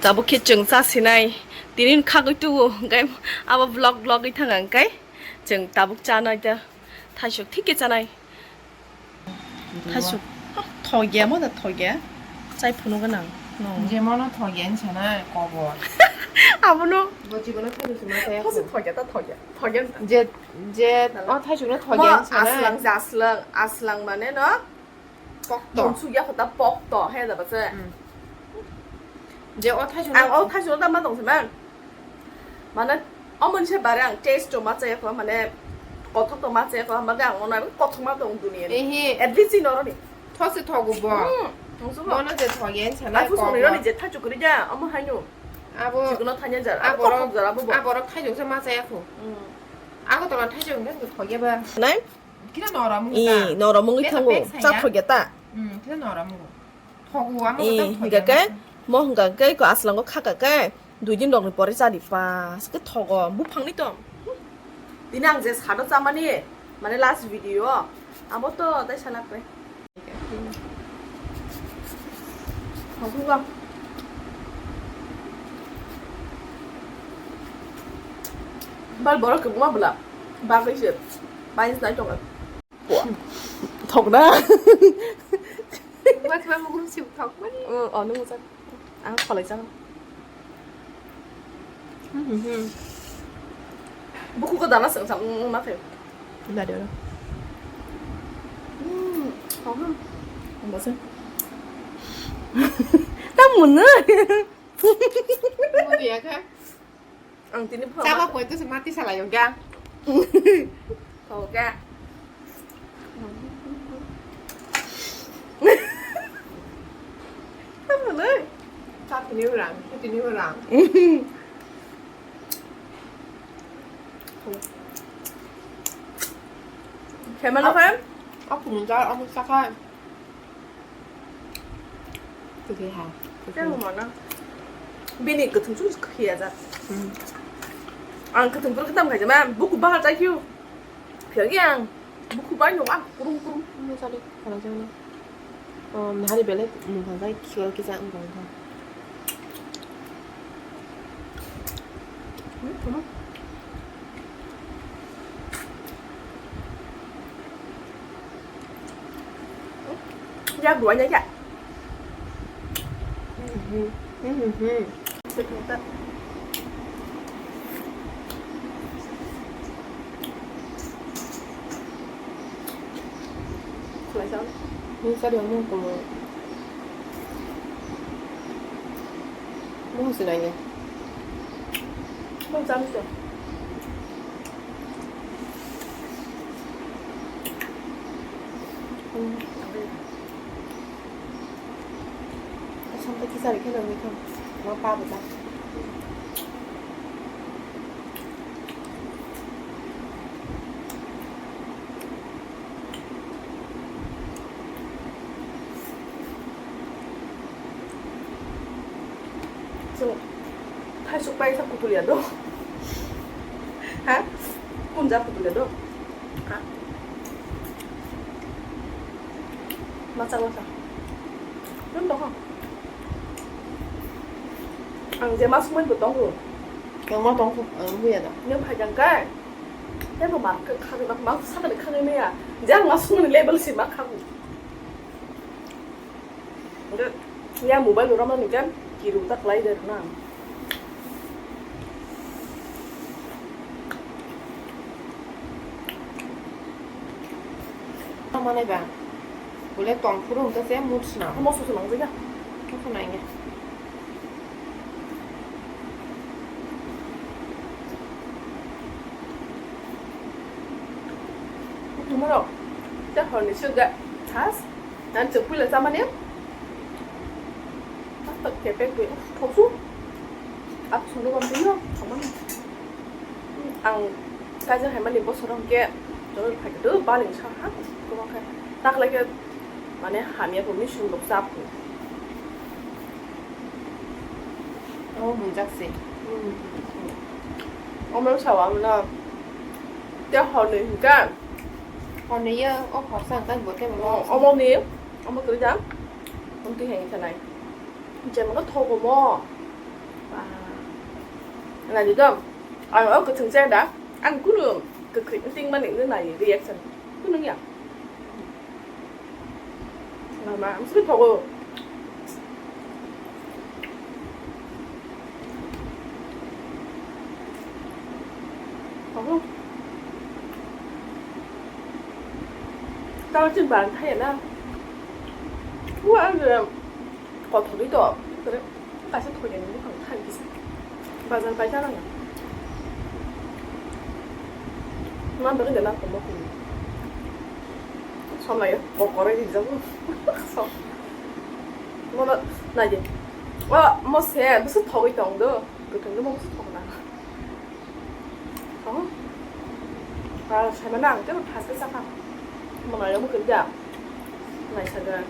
Tabu kitchen sa sinai tinin khagoi tu gai aba vlog i thang gai jeng tabuk chanai da thasuk thik ke chanai thasuk thoge mo da thoge chai phuno ganang no 이제 뭐는 더 괜찮아 거보 abuno 뭐 지금은 타주지 마세요 thosu thoge ta thoge 이제 타주는 더 mo 괜찮아 aslang mane no 뻑도 donsu ya khata pok to he da ba se 이제 타주는 ang o thasuk da ma dong se man mane omon che barang taste to ma che ko mane kothok to ma che ko ma gang onai kothok ma dong dunia ni 에히 at least no ni 터스 타고 뭐 동수 뭐는 이제 더 괜찮아 아, 무슨 이런 이제 탈주 그러냐? 어머 하뇨. 아버 지금 너 타년 줄 알아. 아버랑 줄 알아. 뭐. 아버랑 타주지 마세요 아가 동안 타주는 거 거기 봐 네? 그냥 넣어라 이 먹다 너라 먹이 타고 짜 터겠다. 그냥 넣어라 먹어 타고 아무것도 이 그러니까 뭐 그러니까 그 아슬랑 거 카가 그 누진 너 버리 자리 봐. 그 터고 무팡니 또. 니랑 이제 사도 짜마니. 만에 라스트 비디오. 아무것도 다 살아 그래. 방송가 말 뭐라 그 뭐야 몰라 바가 있어 많이 날 동안 뭐 덕나 mà thôi mà cũng chịu thật quá đi ở nước dân à khỏi lấy răng bố khu có đàn nó sẵn sẵn mắt phải là điều đó khó không không có gì tao muốn nữa mua gì thế ăn tí nước sao mà quên tôi sẽ mát tí sao lại dùng ra thôi ca tao muốn nữa sao thì níu rằng thì níu rằng 걔만 나가요? cũng cho ông sắc thôi từ khi hả cái mà nó bên này cái thằng chú kia ra cái thằng cái tâm cái gì mà bố của ba trái kêu 별이야 bố của ba nhiều ăn cũng 한 살이 가라잖아 하리 벨레 반사이 키가 기자 은 건가 ra đuổi nhá dạ lại sao 한 살이 없는 거뭐 무슨 아니야 không sao được xong tới 기사를 켜놓으면 좀 뭐 봐보자 지금 탈수 빨리 잡고 돌려도 hả 혼자 잡고 돌려도 hả 맞아 rất đúng không ăn dễ mắc xuống bên của 영화 동국 후에다 nhưng phải chẳng cái thế mà mặc cái khăn mặc sao lại khăn này à dễ mắc xuống lên level xịn mắc khăn nhà mobile rồi mà mình kan kiru tak lay dari na 한번 해봐 원래 똥 풀은 거 쎄 묻지나 mau susu nang gì 무슨 아니야 đúng rồi chắc hồi này xưa gậy thás nan chụp quy là sao mà nếp bắt tập kẹp cái quyển thấu suốt áp xuống nó còn tí không không ăn ăn cái giờ hay mà liền có số đồng kia rồi phải cái đứa ba liền sao hát có không khai tắc lấy cái mà nè hàm nhà của mình xuống đục sáp 문작지 엄마 사와면 때 하니까 언니야 밥상 딱 못해 먹어 어머니 엄마 그러자 엄청 행이 thế này 이제 nó thô của mò và là gì cơ ở cái thường xe đã ăn cứ được cực kỳ tinh mà những cái này reaction cứ nướng nhỉ mà ăn sweet power không tao trên bàn thấy là 와, 근데 더리도 그래? 다시 돌리는 게 방탄 비슷. 맞아, 빨잖아요. 난 근데 나 먹고. 정말요? 거래 진짜고. 그래서 나 이제 새 무슨 더 있던데 그 정도 뭐 무슨 더나. 잘 만나 안 되면 다 쓰자가. 뭐 말려면 근데 나 이제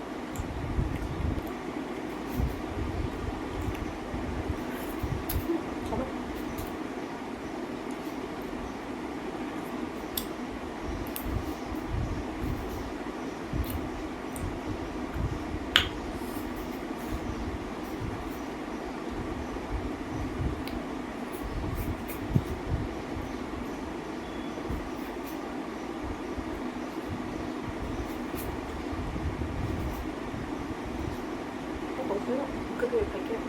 그게 갈게요.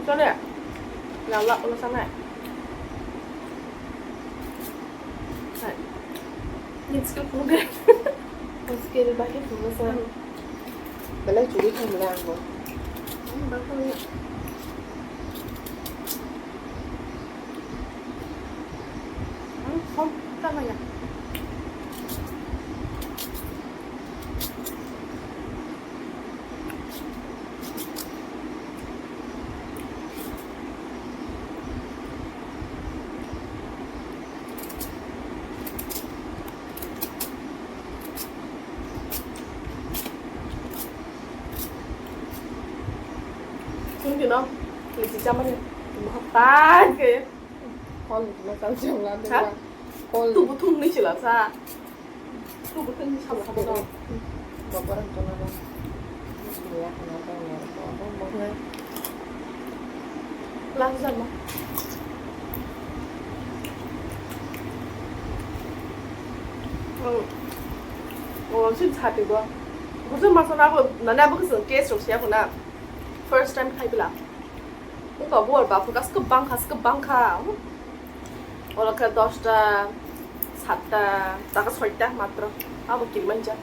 cho nè làm lợn nó sang này này nhìn skill không ghê skill ba cái phần nó sao vậy là chủ đi không làm rồi bán không không sao mà nhỉ không gì đâu mình chỉ chăm ăn một hộp ta kìa con nó sao chồng làm được hả con tu bút thun đi chỉ là sao tu bút thun đi sao mà không đâu một bữa ăn cho nó đâu gì á nó đâu là có một ngày làm gì mà 진짜 이거 무슨 맛을 하고 나나 무슨 게스트 시작구나 first time 타이블라 뭔가 뭘 봐 그가 스크방카 오라카 10টা 7টা টাকা 6টা মাত্র আবো কিরমান যা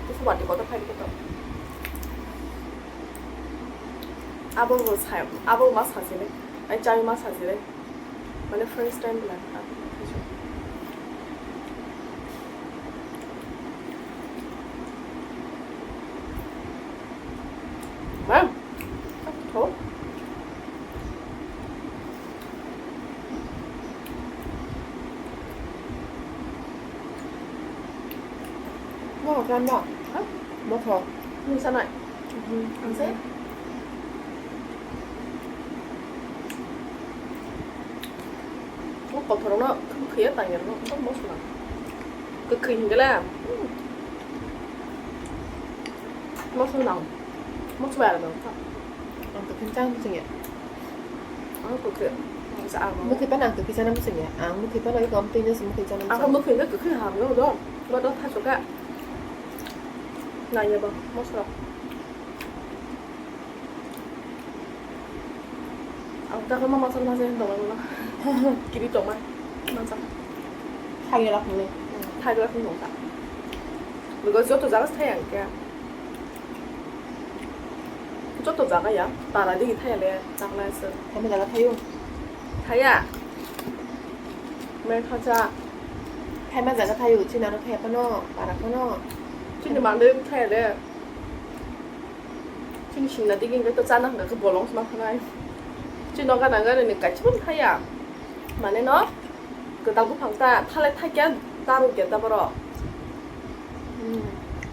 কিছু বাটি কত খাইবে তো আবো সাই আবো মাছ হাসিলে আই চাই মাছ হাসিলে মানে ফার্স্ট টাইম বলা Vâng, chắc thôi. nó là ăn nhỏ Hả? nó thò Nhưng sao lại? Ăn xếp. 겉으로는 크게 땅이라는 건 멋있나? 그 힘들래. 멋있나? 멋있어 봐야 되나? ăn từ kinh trang cái gì 그 그래서 뭐 khi bắt ăn từ khi sang năm cái gì 뭐 khi bắt lấy gom tin nên 뭐 khi sang năm 아까 뭐 근데 그 하면 너 너도 다 줘가. 나 이거 봐. 멋있어. 딱 그만 맛을 나세 너무 길이 정말 맞아. thay ra rồi 타이거가 좀 농다. 그리고 저도 작아서 타야 할게. 저도 작아야. 나라딩이 타야 돼. 작아서. thay bây giờ là thay luôn 타야. 매일 타자. thay bây giờ là thay chứ nào nó thay có nó bà là có nó 진짜 만들 타야 돼. 진짜 신나 뛰긴 것도 짜나 그 볼롱스 막 하나. 진짜 너가 나가니까 처음 타야. 만에 너 그 당구 방다 탈래 타게 따로 겠다 버려.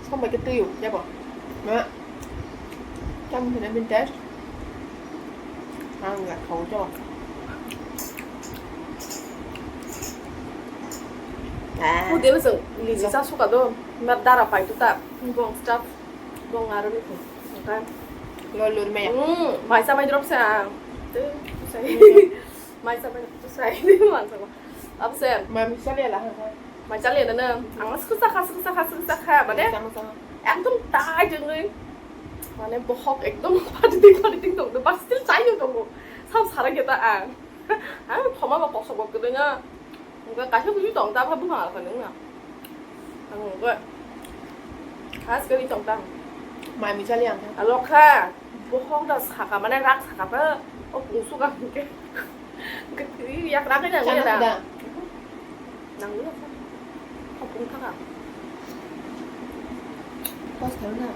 xong rồi cái tiêu nha bỏ đó trong thì nên bên trái ăn gạt khẩu cho 모델에서 리지사 수가도 몇 달아 봐이도다 이거 진짜 뭐 나를 이거 그러니까 Lur mẹ. 많이 싸봐야 들었어요 많이 싸봐야 들었어요 많이 싸봐 앞서 Mà mình sẽ là hả? 많이 잘리는 안 스크사카 mà đấy Sao sao? একদম তাই জন্যই মানে বহক একদম 파리띵 동도 막 스틸 짜이는 거고 사람 사랑겠다 아 더만 막 벗어 먹거든요 뭔가 가셔고 유도 엉다 하부 방 알거든요 뭔가 가스 거리 정당 Mà mình sẽ làm hả? 알로카 bохогда 사가 만에 락 사가봐 공수가 그게 그 약 락이냐 Sao nó 그냥 đà? 낭이야 공타가 Có sao nào?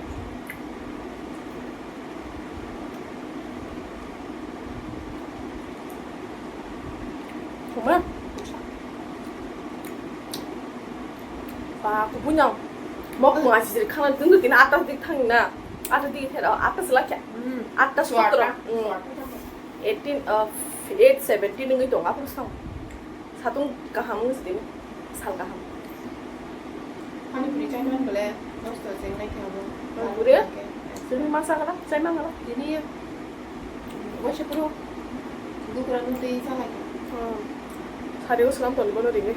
정말? 와, 그 뭐냐? 먹고 아시지? 칸을 든도 뛰나 아따 dik 탕이나 아따 dik 해라 아따 슬라케 아따 수트라 18 8 17 người tổng áp xong 사동 가함은 스팀 살가함 Hani beri cairan boleh. Terus terus yang naik yang Boleh? sering masak lah saya mang lah Jadi Wash pro. Gue kurang nanti salah. 사리고 수람 돌리고는 되게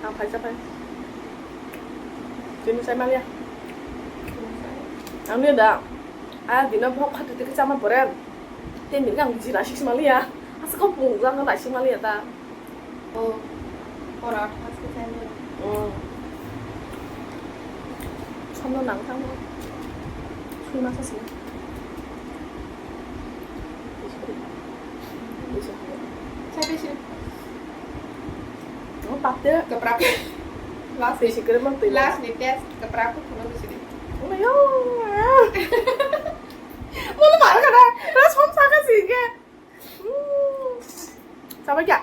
아 발잡아요 지금 saya mang ya ang niya à thì nó học hạt từ cái trăm mà bữa tên những cái gì là xích Malia à sao có vùng ra nó lại xích Malia ta Oh. Orang pasti saya. 참너 낭상 술 마셨어요 Saya bisa nó bắp đấy keprap. Last thì chỉ cái măng tươi last ni test keprap pun di sini. oh my god 뭐는 말을 가라 나 처음 사가지 이게 sao bây giờ